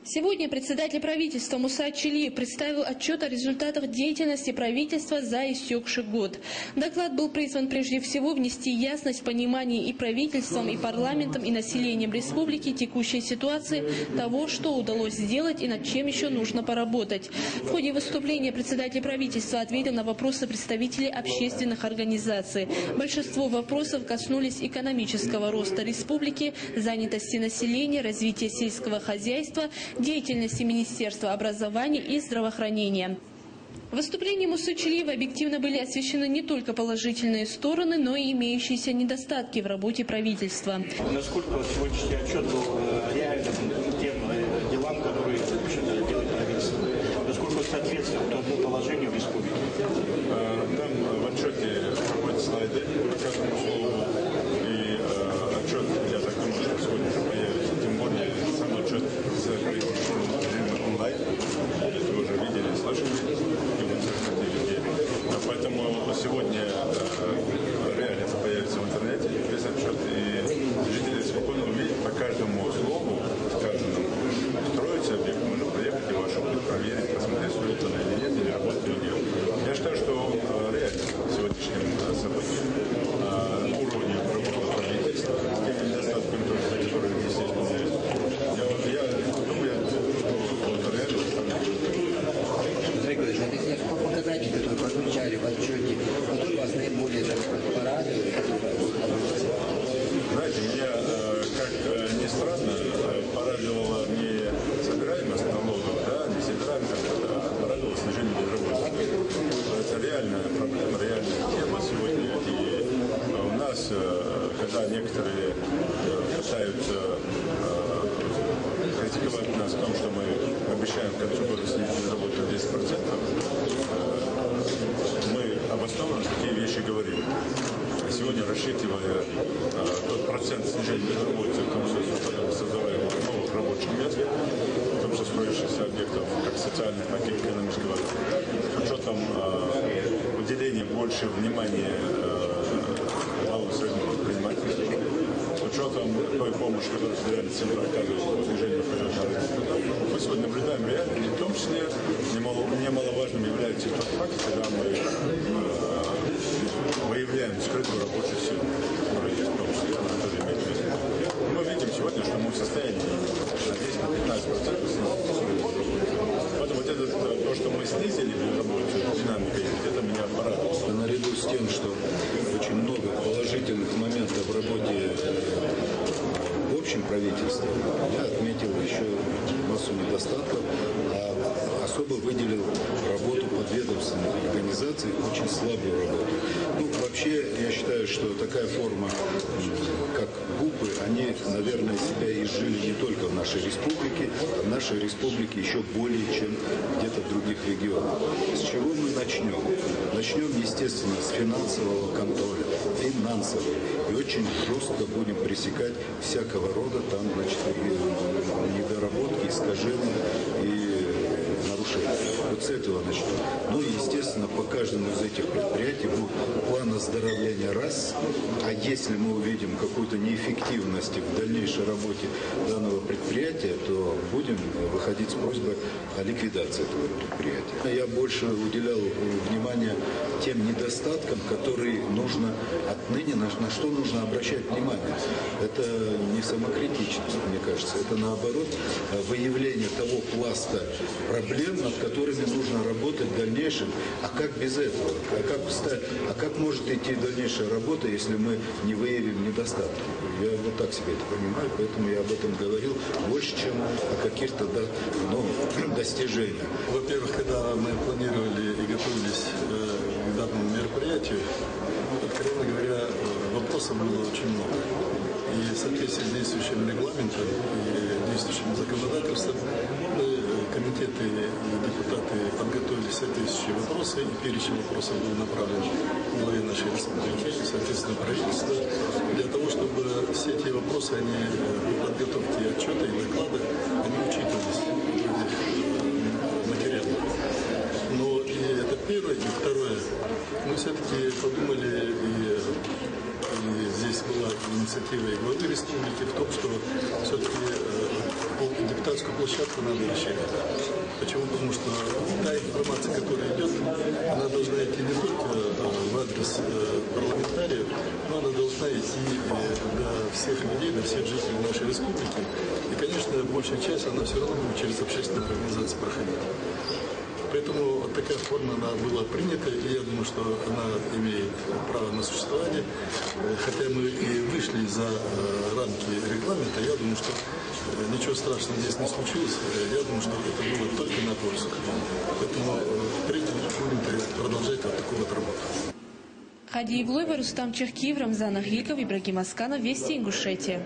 Сегодня председатель правительства Муса Чилиев представил отчет о результатах деятельности правительства за истекший год. Доклад был призван прежде всего внести ясность в понимание и правительством, и парламентом, и населением республики текущей ситуации, того, что удалось сделать и над чем еще нужно поработать. В ходе выступления председатель правительства ответил на вопросы представителей общественных организаций. Большинство вопросов коснулись экономического роста республики, занятости населения, развития сельского хозяйства, деятельности Министерства образования и здравоохранения. В выступлении Мусы Чилиева объективно были освещены не только положительные стороны, но и имеющиеся недостатки в работе правительства. Насколько сегодняшний отчет был реальным тем делам, которые делает правительство? Насколько он соответствует тому положению в республике? Там в отчете проходят слайды по каждому слову. И отчет, я так думаю, что сегодня появится. Тем более сам отчет онлайн. Это вы уже видели, слышали. Поэтому сегодня реально это появится в интернете, весь отчет, и жители спокойно увидят по каждому слову, скажем, строится объект, можно проехать и ваш опыт проверить, посмотреть, строится она или нет, или работает или нет. Я считаю, что реально сегодняшним событием уровень работы правительства, теми недостатками, которые естественно есть, я думаю, что реально по показателям, которые прозвучали в отчете, которые вас наиболее порадовали? Знаете, меня, как ни странно, порадовала не собираемость налогов, да, не собираемость, а порадовало снижение безработицы. Это реальная проблема, реальная тема сегодня. И у нас, когда некоторые пытаются критиковать нас в том, что мы обещаем к концу года снизить безработицу 10%, мы обоснованно такие вещи говорим. Сегодня, рассчитывая тот процент снижения безработицы, в том числе создаваемых новых рабочих мест, в том числе строящихся объектов, как социальных, так и экономического, с учетом уделения больше внимания малому и среднему предпринимательству, с учетом той помощи, которую федеральный центр оказывает по снижению федерального рынка, мы сегодня наблюдаем реальность, в том числе немаловажным является тот факт, когда мы выявляем скрытую рабочую силу, которая есть в том числе, которая тоже имеет место. Мы видим сегодня, что мы в состоянии на 10-15% снизить свою безработицу. Поэтому вот это то, что мы снизили безработицу, динамика есть, это меня порадовало. Наряду с тем, что очень много положительных моментов в работе в общем правительстве, я отметил еще массу недостатков, а особо выделил работу подведомственных организаций, очень слабую работу. Ну, вообще, я считаю, что такая форма, как ГУПы, они, наверное, себя изжили не только в нашей республике, а в нашей республике еще более, чем где-то в других регионах. С чего мы начнем? Начнем, естественно, с финансового контроля, финансового. И очень жестко будем пресекать всякого рода там, значит, недоработки, искажения и нарушения. Вот с этого начнем. Ну и, естественно, по каждому из этих предприятий будет план оздоровления раз, а если мы увидим какую-то неэффективность в дальнейшей работе данного предприятия, то будем выходить с просьбой о ликвидации этого предприятия. Я больше уделял внимание тем недостаткам, которые нужно отныне, на что нужно обращать внимание. Это не самокритичность, мне кажется, это наоборот выявление того пласта проблем, над которыми нужно работать в дальнейшем. А как без этого? А как может идти дальнейшая работа, если мы не выявим недостатки? Я вот так себе это понимаю, поэтому я об этом говорил больше, чем о каких-то достижениях. Во-первых, когда мы планировали и готовились к данному мероприятию, откровенно говоря, вопросов было очень много. И в соответствии с действующим регламентом и действующим законодательством комитеты и депутаты подготовили соответствующие вопросы, и перечень вопросов был направлен к главе нашей республики, соответственно, правительства, для того, чтобы все эти вопросы, они при подготовке отчета и доклада, они учитывались материально. Но и это первое, и второе, мы все-таки подумали, и здесь была инициатива и главы республики в том, что все-таки по депутатскому эту площадку надо расширять. Почему? Потому что та информация, которая идет, она должна идти не только в адрес парламентариев, но она должна идти до всех людей, до всех жителей нашей республики. И, конечно, большая часть, она все равно будет через общественные организации проходить. Поэтому такая форма она была принята, и я думаю, что она имеет право на существование. Хотя мы и вышли за рамки регламента, я думаю, что ничего страшного здесь не случилось. Я думаю, что это было только на пользу. Поэтому впредь будем продолжать вот такую вот работу. Хади Ивлоева, Рустам Черкиев, Рамзан Ахиков, Ибрагим Асканов, Вести Ингушетия.